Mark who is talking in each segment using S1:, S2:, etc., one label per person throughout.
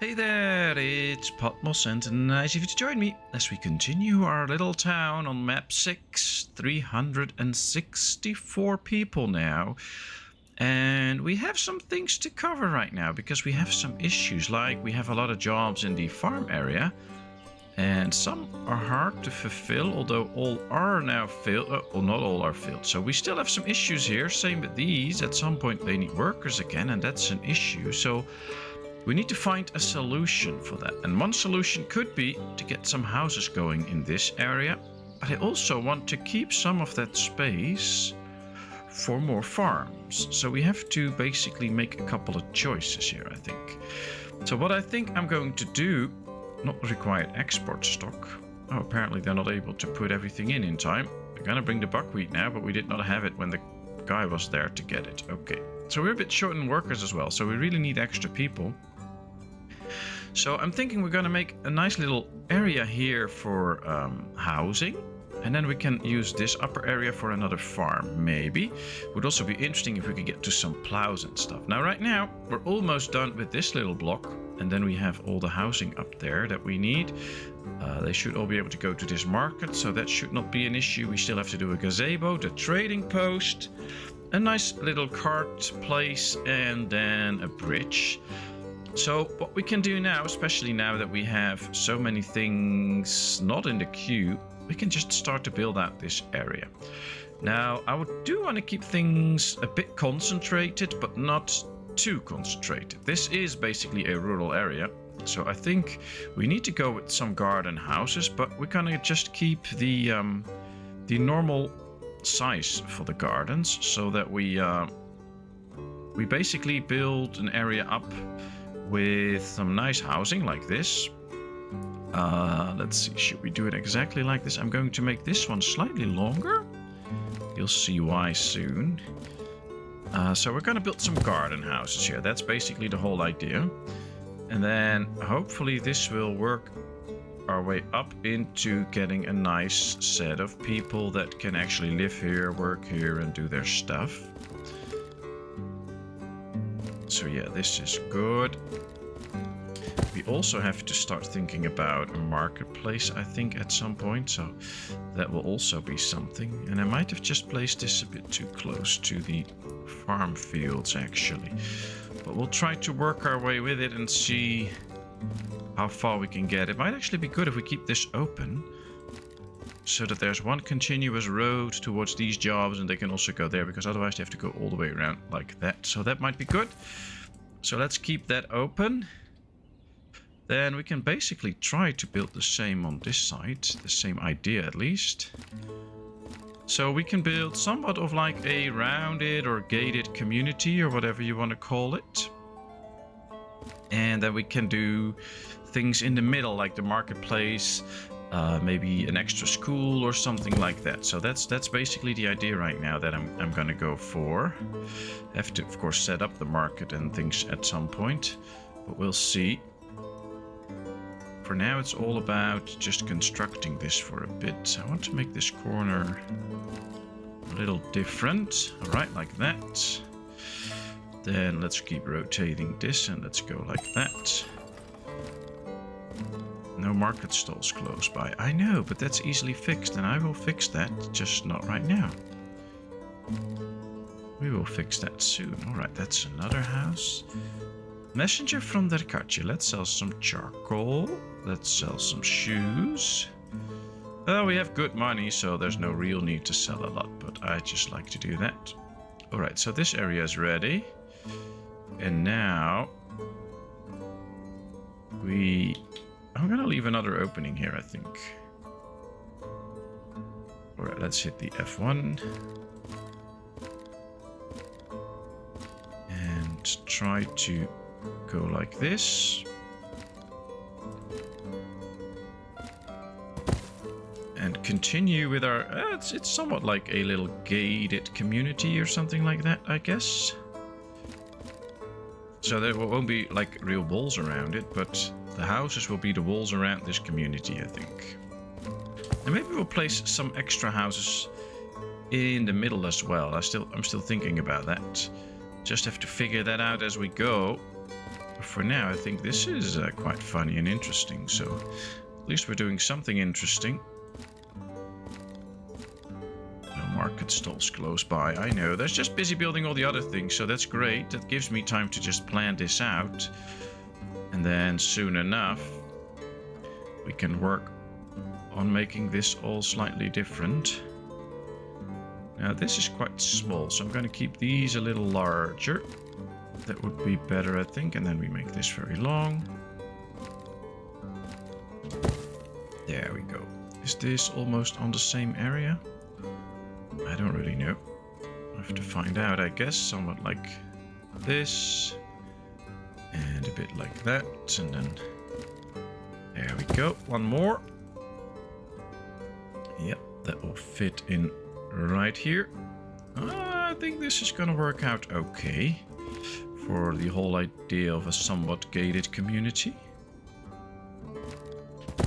S1: Hey there, it's Patmos and nice of you to join me as we continue our little town on map 6. 364 people now. And we have some things to cover right now because we have some issues, like we have a lot of jobs in the farm area. And some are hard to fulfill, although all are now filled. Well, not all are filled. So we still have some issues here. Same with these. At some point they need workers again, and that's an issue. So we need to find a solution for that. And one solution could be to get some houses going in this area. But I also want to keep some of that space for more farms. So we have to basically make a couple of choices here, I think. So what I think I'm going to do, not required export stock. Oh, apparently they're not able to put everything in time. We're gonna bring the buckwheat now, but we did not have it when the guy was there to get it. Okay, so we're a bit short in workers as well, so we really need extra people. So I'm thinking we're gonna make a nice little area here for housing, and then we can use this upper area for another farm, maybe. Would also be interesting if we could get to some plows and stuff. Now, right now, we're almost done with this little block, and then we have all the housing up there that we need. They should all be able to go to this market, so that should not be an issue. We still have to do a gazebo, the trading post, a nice little cart place, and then a bridge. So what we can do now, especially now that we have so many things not in the queue, we can just start to build out this area. Now, I do want to keep things a bit concentrated, but not too concentrated. This is basically a rural area, so I think we need to go with some garden houses, but we're gonna just keep the normal size for the gardens, so that we basically build an area up with some nice housing like this. Let's see, should we do it exactly like this? I'm going to make this one slightly longer. You'll see why soon. So we're going to build some garden houses here. That's basically the whole idea. And then hopefully this will work our way up into getting a nice set of people that can actually live here, work here, and do their stuff. So yeah, this is good. We also have to start thinking about a marketplace, I think, at some point. So that will also be something. And I might have just placed this a bit too close to the farm fields, actually. But we'll try to work our way with it and see how far we can get. It might actually be good if we keep this open, so that there's one continuous road towards these jobs, and they can also go there, because otherwise they have to go all the way around like that. So that might be good. So let's keep that open. Then we can basically try to build the same on this side, the same idea at least. So we can build somewhat of like a rounded or gated community, or whatever you want to call it. And then we can do things in the middle, like the marketplace, maybe an extra school or something like that. So that's basically the idea right now that I'm gonna go for. Have to, of course, set up the market and things at some point, but we'll see. For now, it's all about just constructing this for a bit. I want to make this corner a little different. All right, like that. Then let's keep rotating this, and let's go like that. No market stalls close by. I know, but that's easily fixed, and I will fix that, just not right now. We will fix that soon. All right, that's another house. Messenger from Derkachi. Let's sell some charcoal. Let's sell some shoes. We have good money, so there's no real need to sell a lot, but I just like to do that. All right, so this area is ready. And now I'm gonna leave another opening here, I think. All right, let's hit the F1. And try to go like this. And continue with our... it's somewhat like a little gated community or something like that, I guess. So there won't be like real walls around it, but the houses will be the walls around this community, I think. And maybe we'll place some extra houses in the middle as well. I'm still thinking about that. Just have to figure that out as we go. For now, I think this is quite funny and interesting, so at least we're doing something interesting. No market stalls close by. I know, that's just busy building all the other things, so that's great. That gives me time to just plan this out. And then soon enough, we can work on making this all slightly different. Now this is quite small, so I'm going to keep these a little larger. That would be better, I think, and then we make this very long. There we go. Is this almost on the same area? I don't really know. I have to find out, I guess. Somewhat like this. And a bit like that, and then there we go. One more. Yep, that will fit in right here. I think this is gonna work out okay for the whole idea of a somewhat gated community.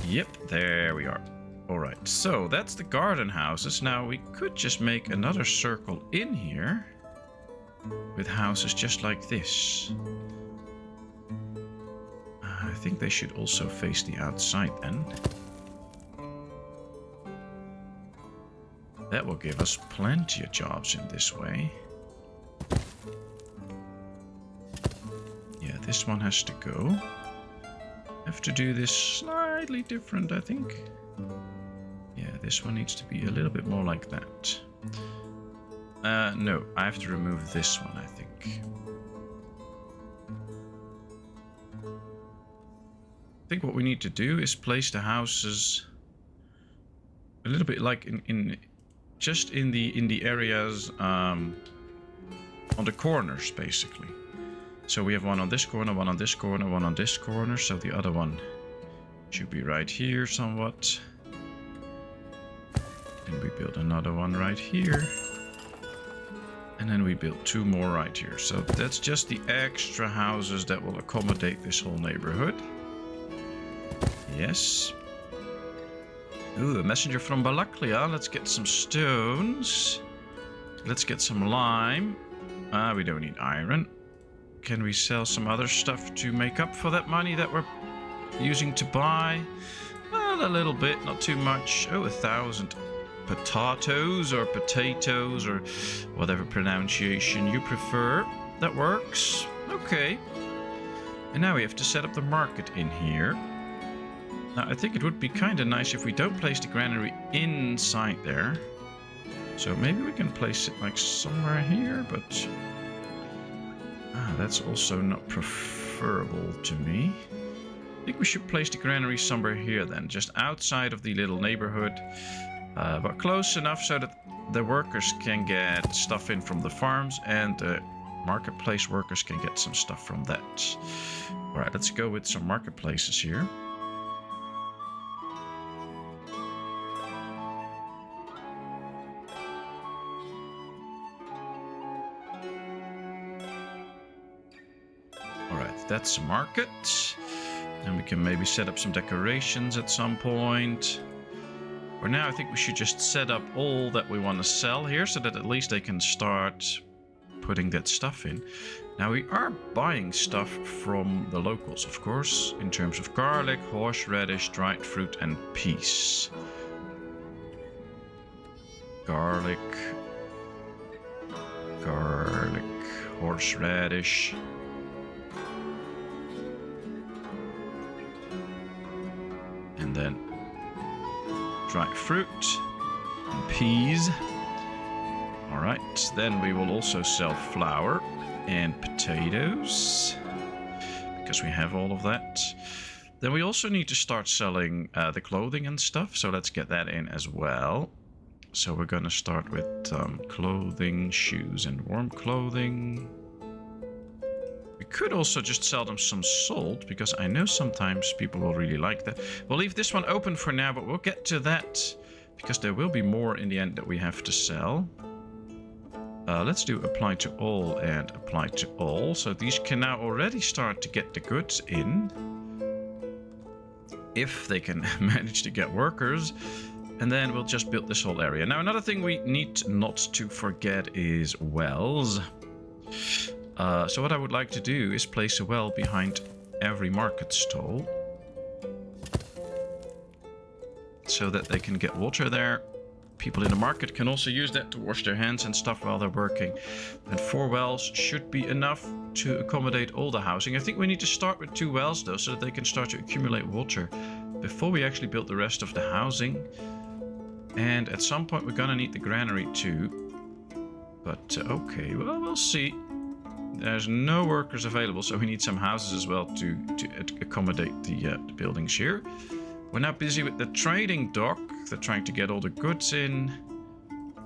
S1: Yep, there we are. Alright, so that's the garden houses. Now we could just make another circle in here with houses just like this. I think they should also face the outside then. That will give us plenty of jobs in this way. Yeah, this one has to go. Have to do this slightly different, I think. Yeah, this one needs to be a little bit more like that. No, I have to remove this one, I think. I think what we need to do is place the houses a little bit like just in the areas on the corners, basically. So we have one on this corner, one on this corner, one on this corner. So the other one should be right here somewhat. And we build another one right here. And then we build two more right here. So that's just the extra houses that will accommodate this whole neighborhood. Yes. Ooh, a messenger from Balaklia. Let's get some stones. Let's get some lime. We don't need iron. Can we sell some other stuff to make up for that money that we're using to buy? Well, a little bit, not too much. Oh, 1,000 potatoes or potatoes or whatever pronunciation you prefer. That works. Okay. And now we have to set up the market in here. Now, I think it would be kind of nice if we don't place the granary inside there. So maybe we can place it like somewhere here, but that's also not preferable to me. I think we should place the granary somewhere here then, just outside of the little neighborhood, but close enough so that the workers can get stuff in from the farms and the marketplace workers can get some stuff from that. All right, let's go with some marketplaces here. That's a market. And we can maybe set up some decorations at some point. For now, I think we should just set up all that we want to sell here so that at least they can start putting that stuff in. Now, we are buying stuff from the locals, of course, in terms of garlic, horseradish, dried fruit, and peas. Garlic, horseradish. And then dried fruit and peas. All right, then we will also sell flour and potatoes because we have all of that. Then we also need to start selling the clothing and stuff, so let's get that in as well. So we're going to start with clothing, shoes, and warm clothing. We could also just sell them some salt, because I know sometimes people will really like that. We'll leave this one open for now, but we'll get to that, because there will be more in the end that we have to sell. Let's do apply to all and apply to all. So these can now already start to get the goods in, if they can manage to get workers. And then we'll just build this whole area. Now, another thing we need not to forget is wells. So what I would like to do is place a well behind every market stall, so that they can get water there. People in the market can also use that to wash their hands and stuff while they're working. And 4 wells should be enough to accommodate all the housing. I think we need to start with 2 wells though, so that they can start to accumulate water before we actually build the rest of the housing. And at some point we're gonna need the granary too. But okay, well, we'll see. There's no workers available, so we need some houses as well to accommodate the buildings here. We're now busy with the trading dock. They're trying to get all the goods in.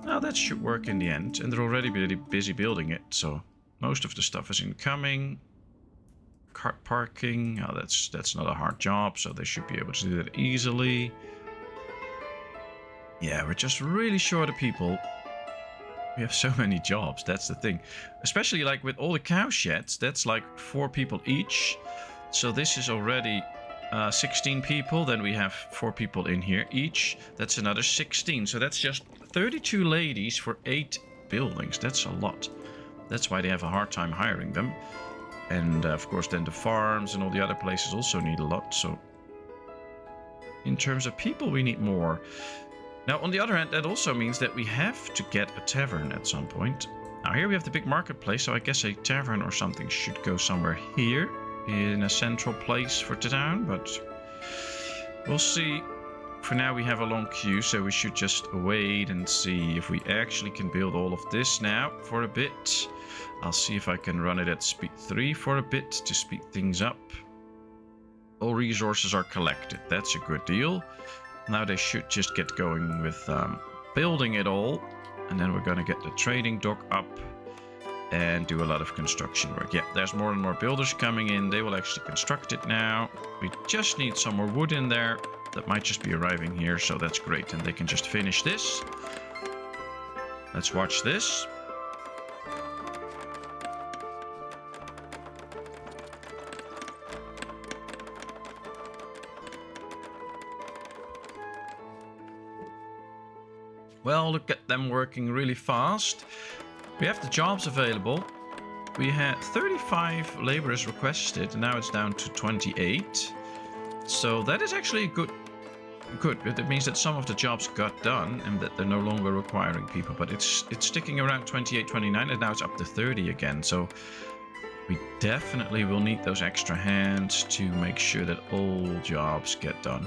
S1: Now that should work in the end, and they're already really busy building it, so most of the stuff is incoming. Cart parking, oh, that's not a hard job, so they should be able to do that easily. Yeah, we're just really short of people. We have so many jobs, that's the thing. Especially like with all the cow sheds, that's like 4 people each. So this is already 16 people. Then we have 4 people in here each. That's another 16. So that's just 32 ladies for 8 buildings. That's a lot. That's why they have a hard time hiring them. And of course then the farms and all the other places also need a lot. So in terms of people, we need more. Now, on the other hand, that also means that we have to get a tavern at some point. Now, here we have the big marketplace, so I guess a tavern or something should go somewhere here in a central place for the town, but we'll see. For now, we have a long queue, so we should just wait and see if we actually can build all of this now for a bit. I'll see if I can run it at speed 3 for a bit to speed things up. All resources are collected. That's a good deal. Now they should just get going with building it all, and then we're going to get the trading dock up and do a lot of construction work. Yeah, there's more and more builders coming in. They will actually construct it now. We just need some more wood in there. That might just be arriving here, so that's great. And they can just finish this. Let's watch this. Well, look at them working really fast. We have the jobs available. We had 35 laborers requested, and now it's down to 28. So that is actually good. It means that some of the jobs got done and that they're no longer requiring people. But it's sticking around 28, 29, and now it's up to 30 again. So we definitely will need those extra hands to make sure that all jobs get done.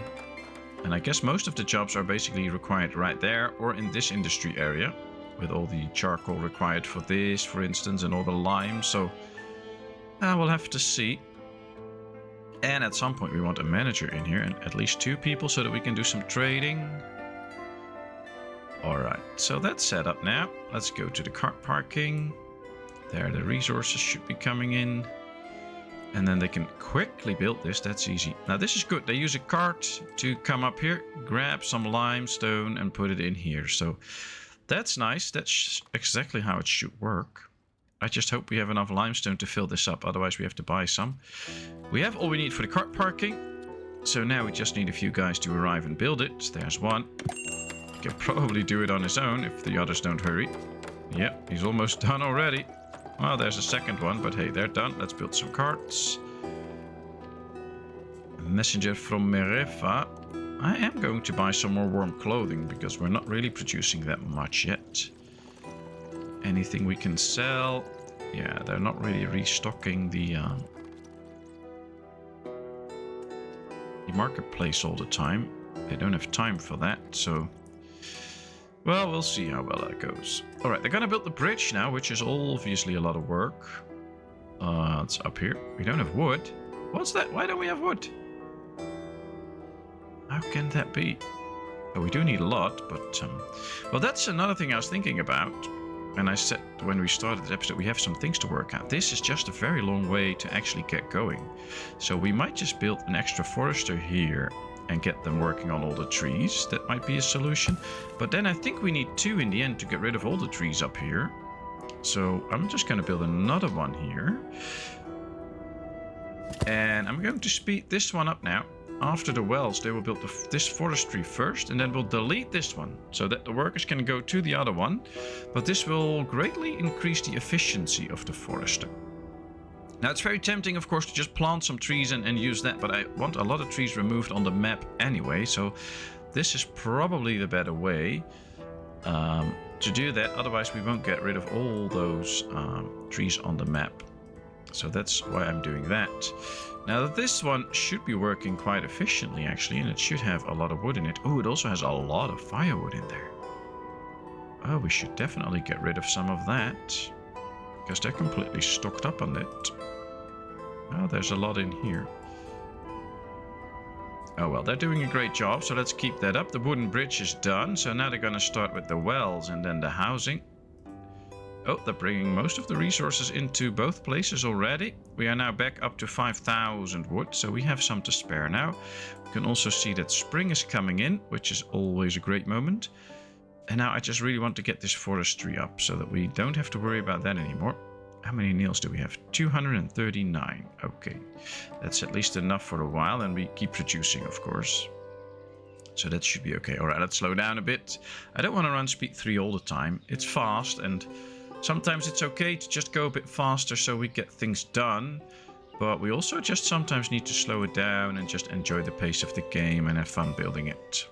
S1: And I guess most of the jobs are basically required right there or in this industry area, with all the charcoal required for this, for instance, and all the lime. So we'll have to see. And at some point we want a manager in here, and at least 2 people, so that we can do some trading. Alright, so that's set up now. Let's go to the cart parking. There, the resources should be coming in. And then they can quickly build this. That's easy. Now this is good. They use a cart to come up here, grab some limestone and put it in here. So that's nice. That's exactly how it should work. I just hope we have enough limestone to fill this up. Otherwise we have to buy some. We have all we need for the cart parking. So now we just need a few guys to arrive and build it. There's one. He can probably do it on his own if the others don't hurry. Yep, he's almost done already. Well, there's a second one, but hey, they're done. Let's build some carts. A messenger from Merefa. I am going to buy some more warm clothing, because we're not really producing that much yet. Anything we can sell? Yeah, they're not really restocking the marketplace all the time. They don't have time for that, so... Well, we'll see how well that goes. Alright, they're gonna build the bridge now, which is obviously a lot of work. It's up here. We don't have wood. What's that? Why don't we have wood? How can that be? Oh, we do need a lot, but... well, that's another thing I was thinking about. And I said when we started the episode, we have some things to work out. This is just a very long way to actually get going. So we might just build an extra forester here and get them working on all the trees. That might be a solution. But then I think we need 2 in the end to get rid of all the trees up here. So I'm just going to build another one here. And I'm going to speed this one up now. After the wells, they will build this forestry first, and then we'll delete this one so that the workers can go to the other one. But this will greatly increase the efficiency of the forester. Now, it's very tempting, of course, to just plant some trees and use that, but I want a lot of trees removed on the map anyway, so this is probably the better way to do that. Otherwise, we won't get rid of all those trees on the map. So that's why I'm doing that. Now, this one should be working quite efficiently, actually, and it should have a lot of wood in it. Oh, it also has a lot of firewood in there. Oh, we should definitely get rid of some of that, because they're completely stocked up on it. Oh, there's a lot in here. Oh, well, they're doing a great job, so let's keep that up. The wooden bridge is done, so now they're going to start with the wells and then the housing. Oh, they're bringing most of the resources into both places already. We are now back up to 5,000 wood, so we have some to spare now. We can also see that spring is coming in, which is always a great moment. And now I just really want to get this forestry up so that we don't have to worry about that anymore. How many nails do we have? 239. Okay, that's at least enough for a while, and we keep producing, of course. So that should be okay. All right, let's slow down a bit. I don't want to run speed 3 all the time. It's fast, and sometimes it's okay to just go a bit faster so we get things done. But we also just sometimes need to slow it down and just enjoy the pace of the game and have fun building it.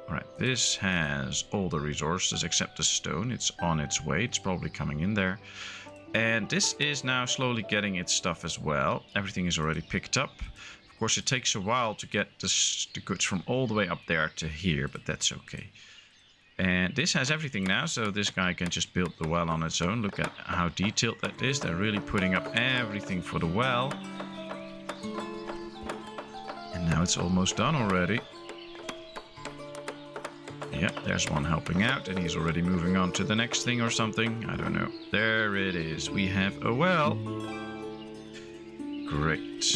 S1: All right, this has all the resources except the stone. It's on its way. It's probably coming in there. And this is now slowly getting its stuff as well. Everything is already picked up. Of course, it takes a while to get the goods from all the way up there to here, but that's okay. And this has everything now, so this guy can just build the well on its own. Look at how detailed that is. They're really putting up everything for the well. And now it's almost done already. Yeah, there's one helping out, and he's already moving on to the next thing or something. I don't know. There it is. We have a well. Great.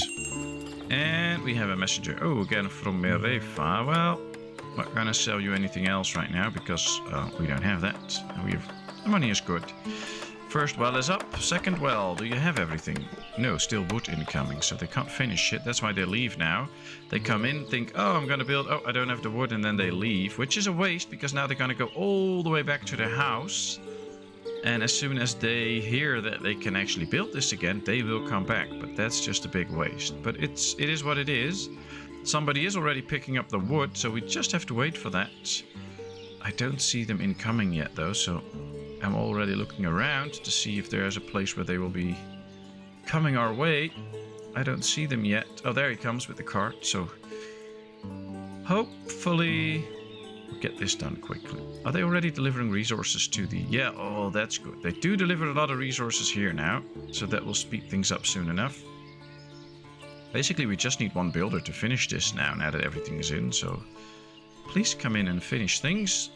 S1: And we have a messenger. Oh, again from Merefa. Well, I'm not going to sell you anything else right now because we don't have that. And the money is good. First well is up. Second well, do you have everything? No, still wood incoming, so they can't finish it. That's why they leave now. They come in, think, oh, I'm going to build. Oh, I don't have the wood, and then they leave, which is a waste because now they're going to go all the way back to their house. And as soon as they hear that they can actually build this again, they will come back. But that's just a big waste. But it is what it is. Somebody is already picking up the wood, so we just have to wait for that. I don't see them incoming yet, though, so I'm already looking around to see if there's a place where they will be coming our way. I don't see them yet. Oh, there he comes with the cart, so hopefully we'll get this done quickly. Are they already delivering resources to the... Yeah, oh, that's good. They do deliver a lot of resources here now, so that will speed things up soon enough. Basically, we just need one builder to finish this now that everything is in, so please come in and finish things.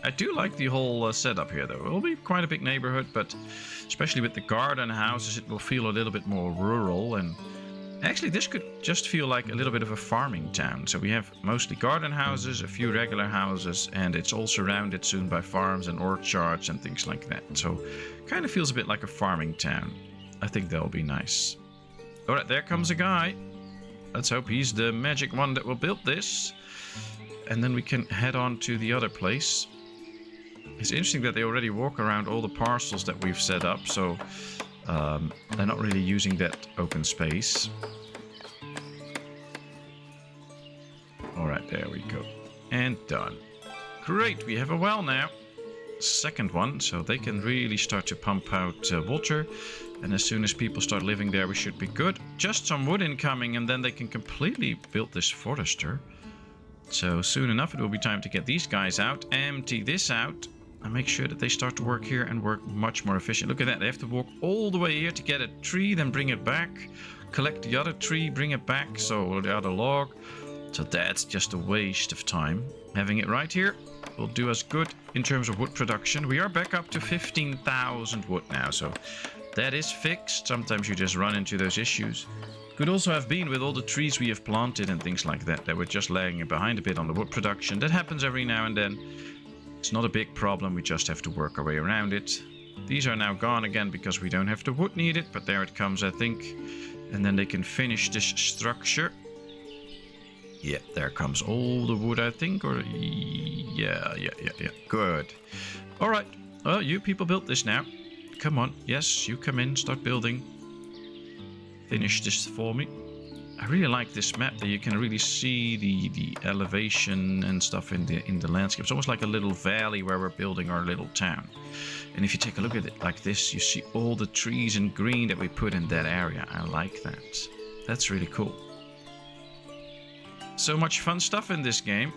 S1: I do like the whole setup here, though. It will be quite a big neighborhood, but especially with the garden houses, it will feel a little bit more rural. And actually, this could just feel like a little bit of a farming town. So we have mostly garden houses, a few regular houses, and it's all surrounded soon by farms and orchards and things like that. So kind of feels a bit like a farming town. I think that'll be nice. All right, there comes a guy. Let's hope he's the magic one that will build this. And then we can head on to the other place. It's interesting that they already walk around all the parcels that we've set up, so they're not really using that open space. Alright, there we go. And done. Great, we have a well now. Second one, so they can really start to pump out water. And as soon as people start living there, we should be good. Just some wood incoming, and then they can completely build this forester. So soon enough, it will be time to get these guys out, empty this out, and make sure that they start to work here and work much more efficient. Look at that. They have to walk all the way here to get a tree, then bring it back, collect the other tree, bring it back, so the other log. So that's just a waste of time. Having it right here will do us good in terms of wood production. We are back up to 15,000 wood now, so that is fixed. Sometimes you just run into those issues. Could also have been with all the trees we have planted and things like that. They were just lagging behind a bit on the wood production. That happens every now and then. It's not a big problem, we just have to work our way around it. These are now gone again because we don't have the wood needed, but there it comes, I think. And then they can finish this structure. Yeah, there comes all the wood, I think, or... Yeah. Good. Alright, well, you people built this now. Come on, yes, you come in, start building. finish this for me. I really like this map that you can really see the elevation and stuff in the landscape. It's almost like a little valley where we're building our little town. And if you take a look at it like this, you see all the trees and green that we put in that area. I like that. That's really cool. So much fun stuff in this game.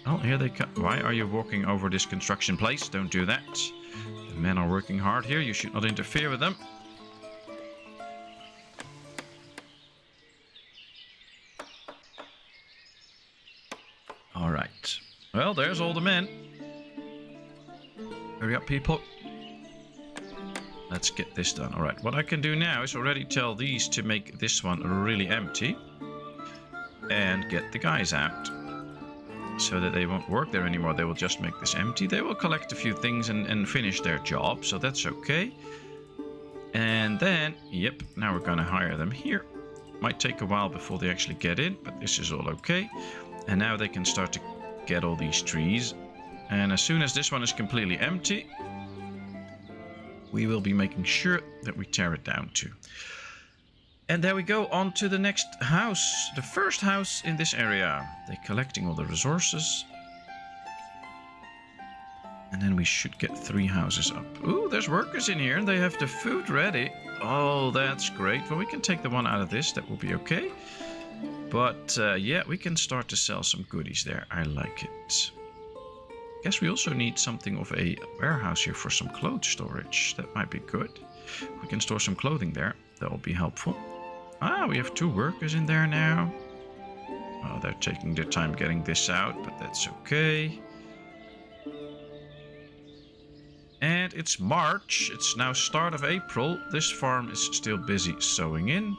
S1: Oh, here they come. Why are you walking over this construction place? Don't do that. The men are working hard here. You should not interfere with them. Alright. Well, there's all the men. Hurry up, people. Let's get this done. Alright, what I can do now is already tell these to make this one really empty. And get the guys out. So that they won't work there anymore. They will just make this empty. They will collect a few things and finish their job. So that's okay. And then, yep, now we're going to hire them here. Might take a while before they actually get in, but this is all okay. And now they can start to get all these trees. And as soon as this one is completely empty, we will be making sure that we tear it down too. And there we go, on to the next house. The first house in this area. They're collecting all the resources. And then we should get 3 houses up. Ooh, there's workers in here and they have the food ready. Oh, that's great. Well, we can take the one out of this. That will be okay. But yeah, we can start to sell some goodies there. I like it. Guess we also need something of a warehouse here for some clothes storage. That might be good. We can store some clothing there. That will be helpful. Ah, we have 2 workers in there now. Oh, they're taking their time getting this out, but that's okay. And it's March. It's now start of April. This farm is still busy sowing in.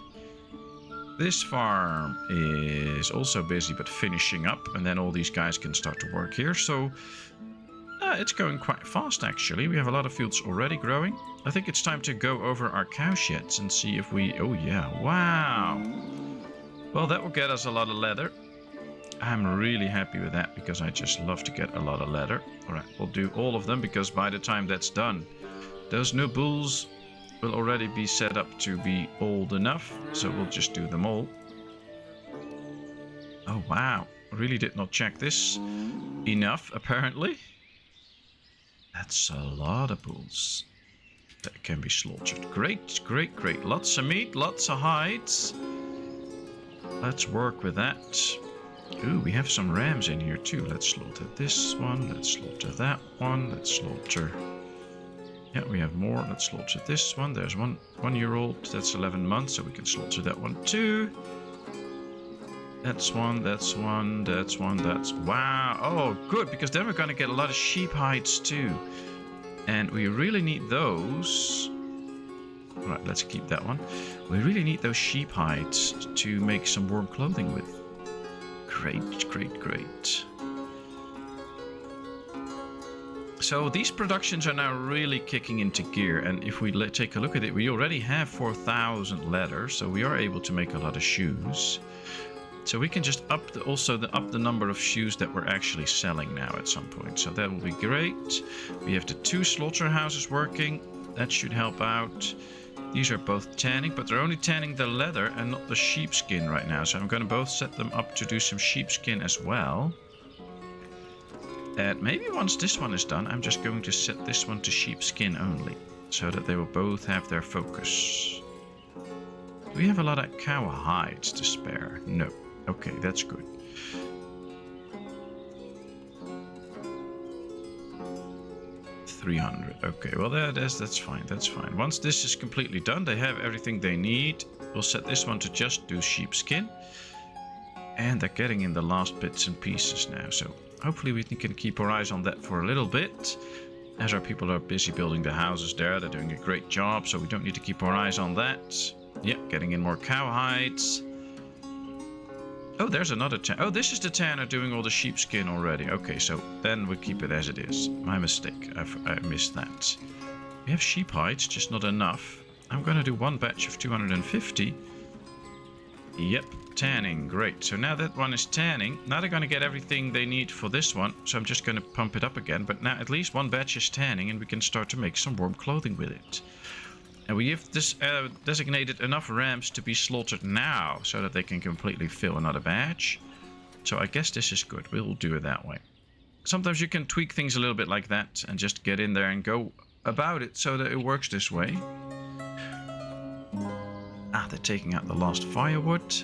S1: This farm is also busy but finishing up, and then all these guys can start to work here. So it's going quite fast actually. We have a lot of fields already growing. I think it's time to go over our cow sheds and see if we... Oh yeah, wow. Well, that will get us a lot of leather. I'm really happy with that because I just love to get a lot of leather. Alright, we'll do all of them because by the time that's done, those new bulls will already be set up to be old enough, so we'll just do them all. Oh wow, I really did not check this enough apparently. That's a lot of bulls that can be slaughtered. Great, great, great. Lots of meat, lots of hides. Let's work with that. Ooh, we have some rams in here too. Let's slaughter this one, let's slaughter that one, let's slaughter... Yeah, we have more. Let's slaughter this one. There's one 1-year-old. That's 11 months, so we can slaughter that one too. That's one, that's one, that's one, that's... Wow. Oh, good, because then we're going to get a lot of sheep hides too. And we really need those. All right, let's keep that one. We really need those sheep hides to make some warm clothing with. Great, great, great. So these productions are now really kicking into gear, and if we take a look at it, we already have 4,000 leather, so we are able to make a lot of shoes. So we can just up the number of shoes that we're actually selling now at some point. So that will be great. We have the 2 slaughterhouses working. That should help out. These are both tanning, but they're only tanning the leather and not the sheepskin right now. So I'm going to both set them up to do some sheepskin as well. And maybe once this one is done, I'm just going to set this one to sheepskin only, so that they will both have their focus. Do we have a lot of cow hides to spare? No. Okay, that's good. $300. Okay, well that's fine. That's fine. Once this is completely done, they have everything they need. We'll set this one to just do sheepskin. And they're getting in the last bits and pieces now, so hopefully we can keep our eyes on that for a little bit. As our people are busy building the houses there, they're doing a great job, so we don't need to keep our eyes on that. Yeah, getting in more cow hides. Oh, there's another tan. Oh, this is the tanner doing all the sheepskin already. Okay, so then we keep it as it is. My mistake. I missed that. We have sheep hides, just not enough. I'm going to do 1 batch of 250. Yep, tanning. Great. So now that one is tanning. Now they're going to get everything they need for this one. So I'm just going to pump it up again. But now at least 1 batch is tanning and we can start to make some warm clothing with it. And we have this designated enough ramps to be slaughtered now so that they can completely fill another batch. So I guess this is good. We'll do it that way. Sometimes you can tweak things a little bit like that and just get in there and go about it so that it works this way. Ah, they're taking out the last firewood.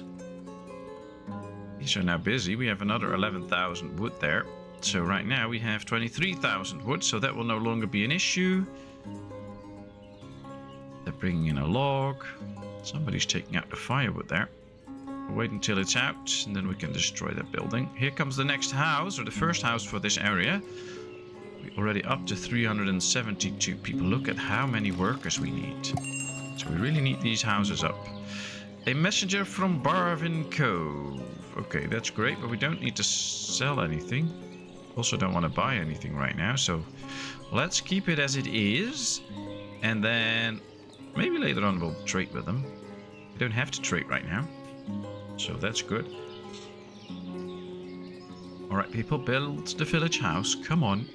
S1: These are now busy. We have another 11,000 wood there. So right now we have 23,000 wood, so that will no longer be an issue. They're bringing in a log. Somebody's taking out the firewood there. We'll wait until it's out, and then we can destroy that building. Here comes the next house, or the first house for this area. We're already up to 372 people. Look at how many workers we need. So we really need these houses up. A messenger from Barvin Cove. Okay, that's great, but we don't need to sell anything. Also don't want to buy anything right now, so let's keep it as it is. And then maybe later on we'll trade with them. We don't have to trade right now, so that's good. Alright, people, build the village house. Come on.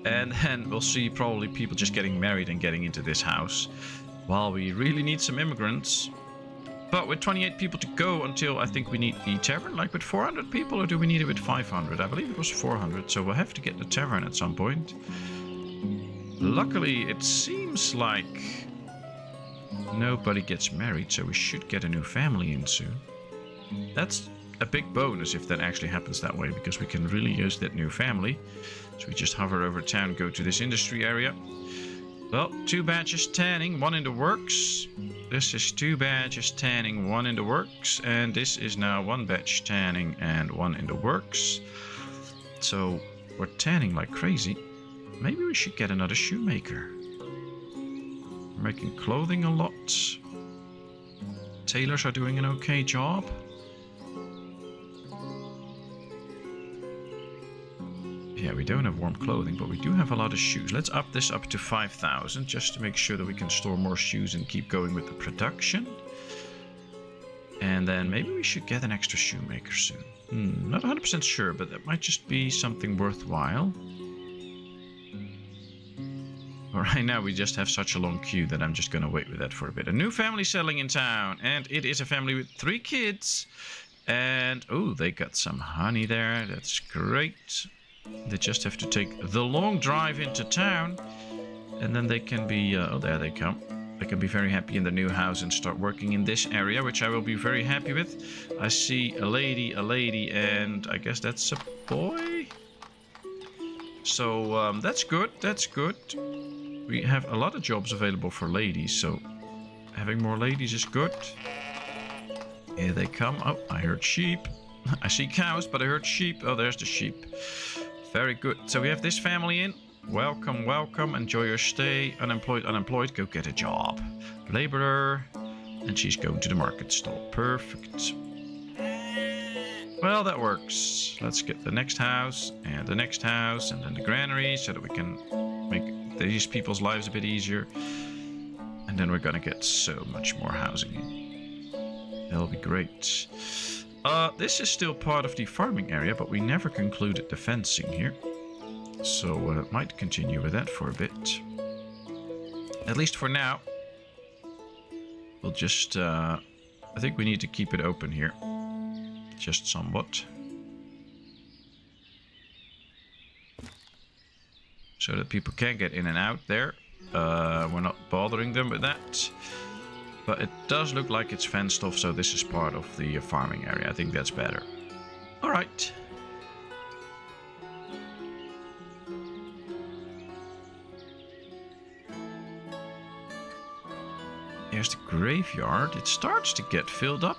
S1: And then we'll see probably people just getting married and getting into this house. While we really need some immigrants. But with 28 people to go until I think we need the tavern, like with 400 people, or do we need it with 500? I believe it was 400, so we'll have to get the tavern at some point. Luckily, it seems like nobody gets married, so we should get a new family in soon. That's a big bonus if that actually happens that way, because we can really use that new family. So we just hover over town, go to this industry area. Well, 2 batches tanning, 1 in the works. This is 2 batches tanning, 1 in the works. And this is now 1 batch tanning and 1 in the works. So we're tanning like crazy. Maybe we should get another shoemaker. We're making clothing a lot. Tailors are doing an okay job. Yeah, we don't have warm clothing, but we do have a lot of shoes. Let's up this up to 5,000 just to make sure that we can store more shoes and keep going with the production. And then maybe we should get an extra shoemaker soon. Not 100% sure, but that might just be something worthwhile. Right now we just have such a long queue that I'm just going to wait with that for a bit. A new family settling in town, and it is a family with 3 kids. And, oh, they got some honey there. That's great. They just have to take the long drive into town, and then they can be, oh, there they come. They can be very happy in the new house and start working in this area, which I will be very happy with. I see a lady, and I guess that's a boy. So, that's good, that's good. We have a lot of jobs available for ladies, so having more ladies is good. Here they come. Oh, I heard sheep. I see cows, but I heard sheep. Oh, there's the sheep. Very good. So we have this family in. Welcome, welcome. Enjoy your stay. Unemployed, unemployed. Go get a job. Laborer. And she's going to the market stall. Perfect. Well, that works. Let's get the next house and the next house and then the granary so that we can make these people's lives a bit easier. And then we're going to get so much more housing in. That'll be great. This is still part of the farming area, but we never concluded the fencing here. So might continue with that for a bit. At least for now. We'll just, I think we need to keep it open here. Just somewhat. So that people can get in and out there. We're not bothering them with that. But it does look like it's fenced off, so this is part of the farming area. I think that's better. Alright. Here's the graveyard. It starts to get filled up.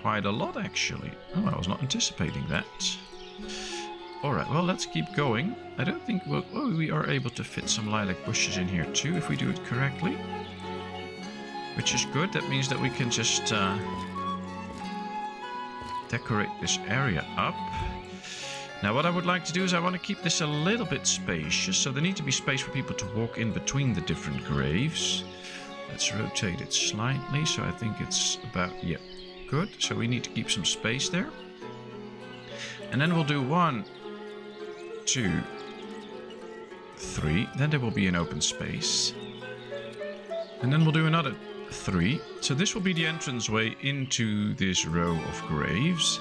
S1: Quite a lot, actually. Oh, I was not anticipating that. Alright, well, let's keep going. I don't think we are able to fit some lilac bushes in here too, if we do it correctly. Which is good. That means that we can just decorate this area up. Now what I would like to do is I want to keep this a little bit spacious. So there needs to be space for people to walk in between the different graves. Let's rotate it slightly. So I think it's about, yeah, good. So we need to keep some space there. And then we'll do 1, 2, 3. Then there will be an open space. And then we'll do another 3. So this will be the entranceway into this row of graves.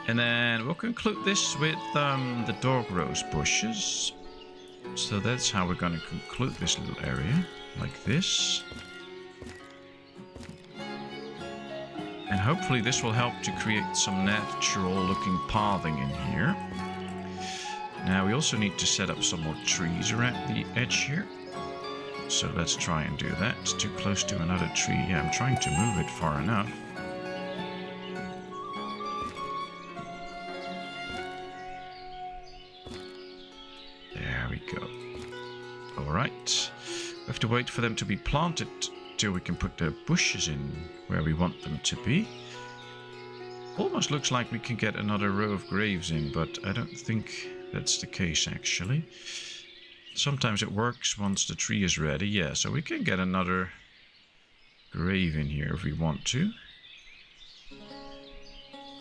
S1: And then we'll conclude this with the dog rose bushes. So that's how we're going to conclude this little area, like this. And hopefully this will help to create some natural looking pathing in here. Now we also need to set up some more trees around the edge here. So let's try and do that. It's too close to another tree. Yeah, I'm trying to move it far enough. There we go. Alright. We have to wait for them to be planted till we can put the bushes in where we want them to be. Almost looks like we can get another row of graves in, but I don't think that's the case actually. Sometimes it works once the tree is ready. Yeah, so we can get another grave in here if we want to.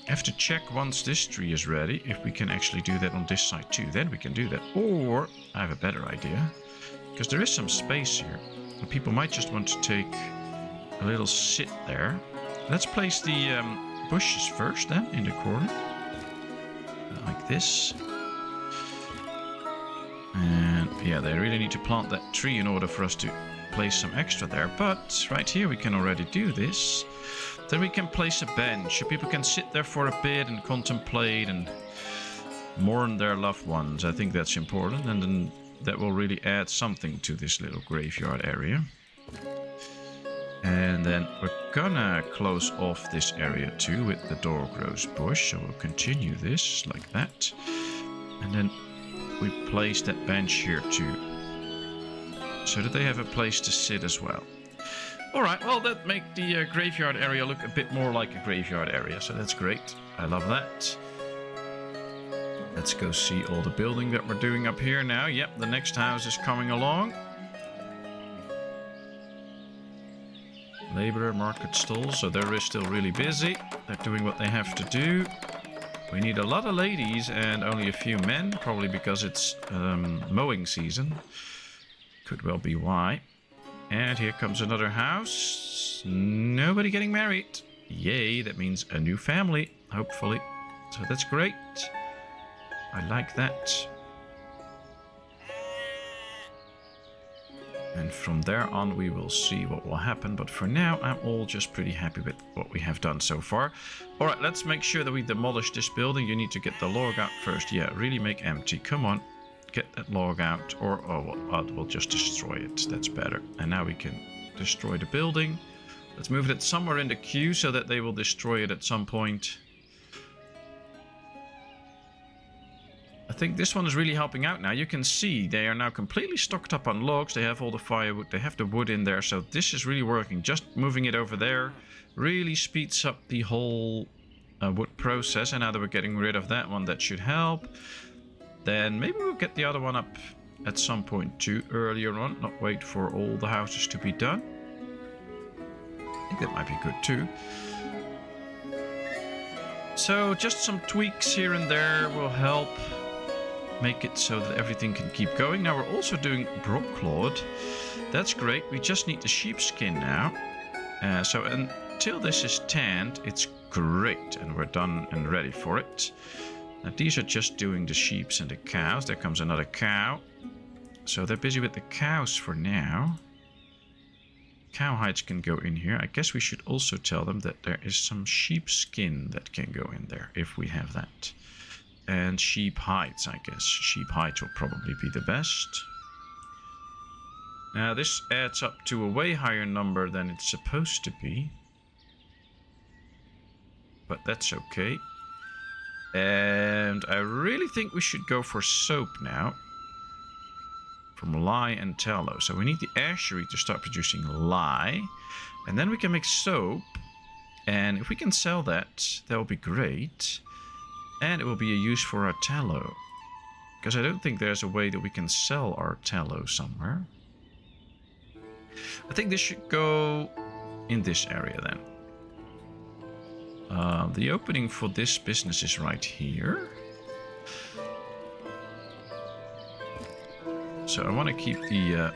S1: Have to check once this tree is ready if we can actually do that on this side too. Then we can do that. Or I have a better idea, because there is some space here and people might just want to take a little sit there. Let's place the bushes first then in the corner, like this. And yeah, they really need to plant that tree in order for us to place some extra there. But right here we can already do this. Then we can place a bench so people can sit there for a bit and contemplate and mourn their loved ones. I think that's important, and then that will really add something to this little graveyard area. And then we're gonna close off this area too with the dog rose bush. So we'll continue this like that. And then we place that bench here too, so that they have a place to sit as well. Alright, well that makes the graveyard area look a bit more like a graveyard area, so that's great. I love that. Let's go see all the building that we're doing up here now. Yep, the next house is coming along. Laborer market stall, so they're still really busy. They're doing what they have to do. We need a lot of ladies and only a few men, probably because it's mowing season. Could well be why. And here comes another house. Nobody getting married. Yay, that means a new family, hopefully. So that's great. I like that. And from there on we will see what will happen. But for now, I'm all just pretty happy with what we have done so far. Alright, let's make sure that we demolish this building. You need to get the log out first. Yeah, really make empty. Come on. Get that log out. Or, oh, well, we'll just destroy it. That's better. And now we can destroy the building. Let's move it somewhere in the queue so that they will destroy it at some point. I think this one is really helping out now. You can see they are now completely stocked up on logs. They have all the firewood. They have the wood in there. So this is really working. Just moving it over there really speeds up the whole wood process. And now that we're getting rid of that one, that should help. Then maybe we'll get the other one up at some point too, earlier on. Not wait for all the houses to be done. I think that might be good too. So just some tweaks here and there will help make it so that everything can keep going. Now we're also doing brockclawed. That's great. We just need the sheepskin now. So until this is tanned, it's great. And we're done and ready for it. Now these are just doing the sheeps and the cows. There comes another cow. So they're busy with the cows for now. Cow hides can go in here. I guess we should also tell them that there is some sheepskin that can go in there if we have that. And sheep hides, I guess. Sheep hides will probably be the best. Now this adds up to a way higher number than it's supposed to be. But that's okay. And I really think we should go for soap now. From lye and tallow. So we need the ashery to start producing lye. And then we can make soap. And if we can sell that, that will be great. And it will be a use for our tallow. Because I don't think there's a way that we can sell our tallow somewhere. I think this should go in this area then. The opening for this business is right here. So I want to keep the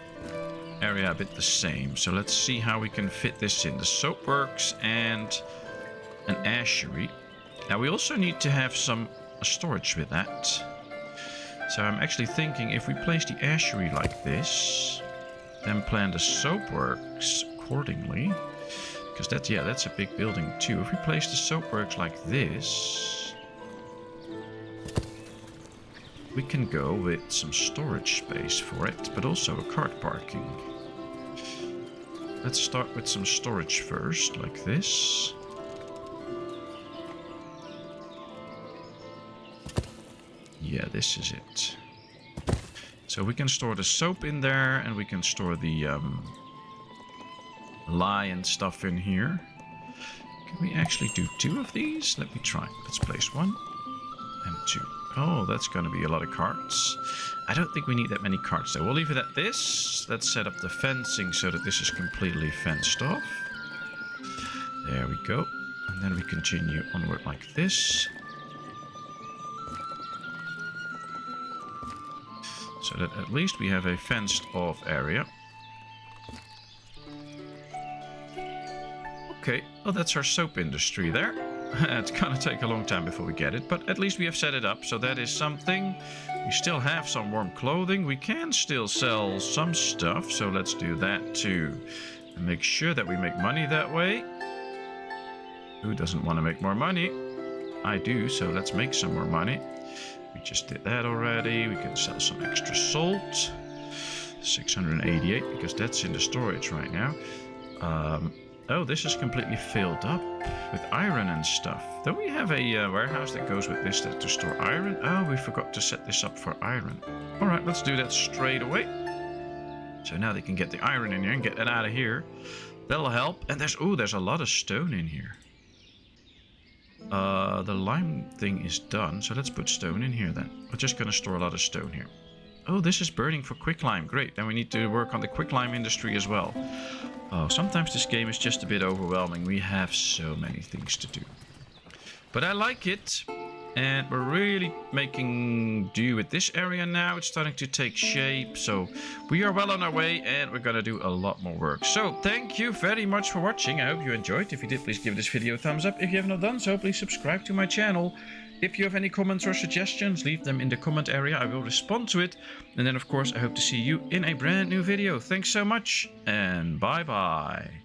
S1: area a bit the same. So let's see how we can fit this in. The soapworks and an ashery. Now we also need to have some storage with that. So I'm actually thinking if we place the ashery like this, then plan the soapworks accordingly. Because that's a big building too. If we place the soapworks like this, we can go with some storage space for it, but also a cart parking. Let's start with some storage first, like this. Yeah, this is it. So we can store the soap in there, and we can store the lye and stuff in here. Can we actually do 2 of these? Let me try. Let's place 1 and 2. Oh, that's going to be a lot of carts. I don't think we need that many carts though. We'll leave it at this. Let's set up the fencing so that this is completely fenced off. There we go. And then we continue onward like this. So that at least we have a fenced off area. Okay, well that's our soap industry there. It's gonna take a long time before we get it, but at least we have set it up, so that is something. We still have some warm clothing. We can still sell some stuff, so let's do that too. And make sure that we make money that way. Who doesn't want to make more money? I do, so let's make some more money. We just did that already. We can sell some extra salt. 688, because that's in the storage right now. Oh, this is completely filled up with iron and stuff. Don't we have a warehouse that goes with this to store iron? Oh, we forgot to set this up for iron. All right, let's do that straight away. So now they can get the iron in here and get it out of here. That'll help. And there's a lot of stone in here. The lime thing is done, so let's put stone in here then. We're just going to store a lot of stone here. Oh, this is burning for quicklime. Great, then we need to work on the quicklime industry as well. Oh, sometimes this game is just a bit overwhelming. We have so many things to do. But I like it. And we're really making do with this area now. It's starting to take shape. So we are well on our way, and we're going to do a lot more work. So thank you very much for watching. I hope you enjoyed. If you did, please give this video a thumbs up. If you have not done so, please subscribe to my channel. If you have any comments or suggestions, leave them in the comment area. I will respond to it. And then, of course, I hope to see you in a brand new video. Thanks so much, and bye-bye.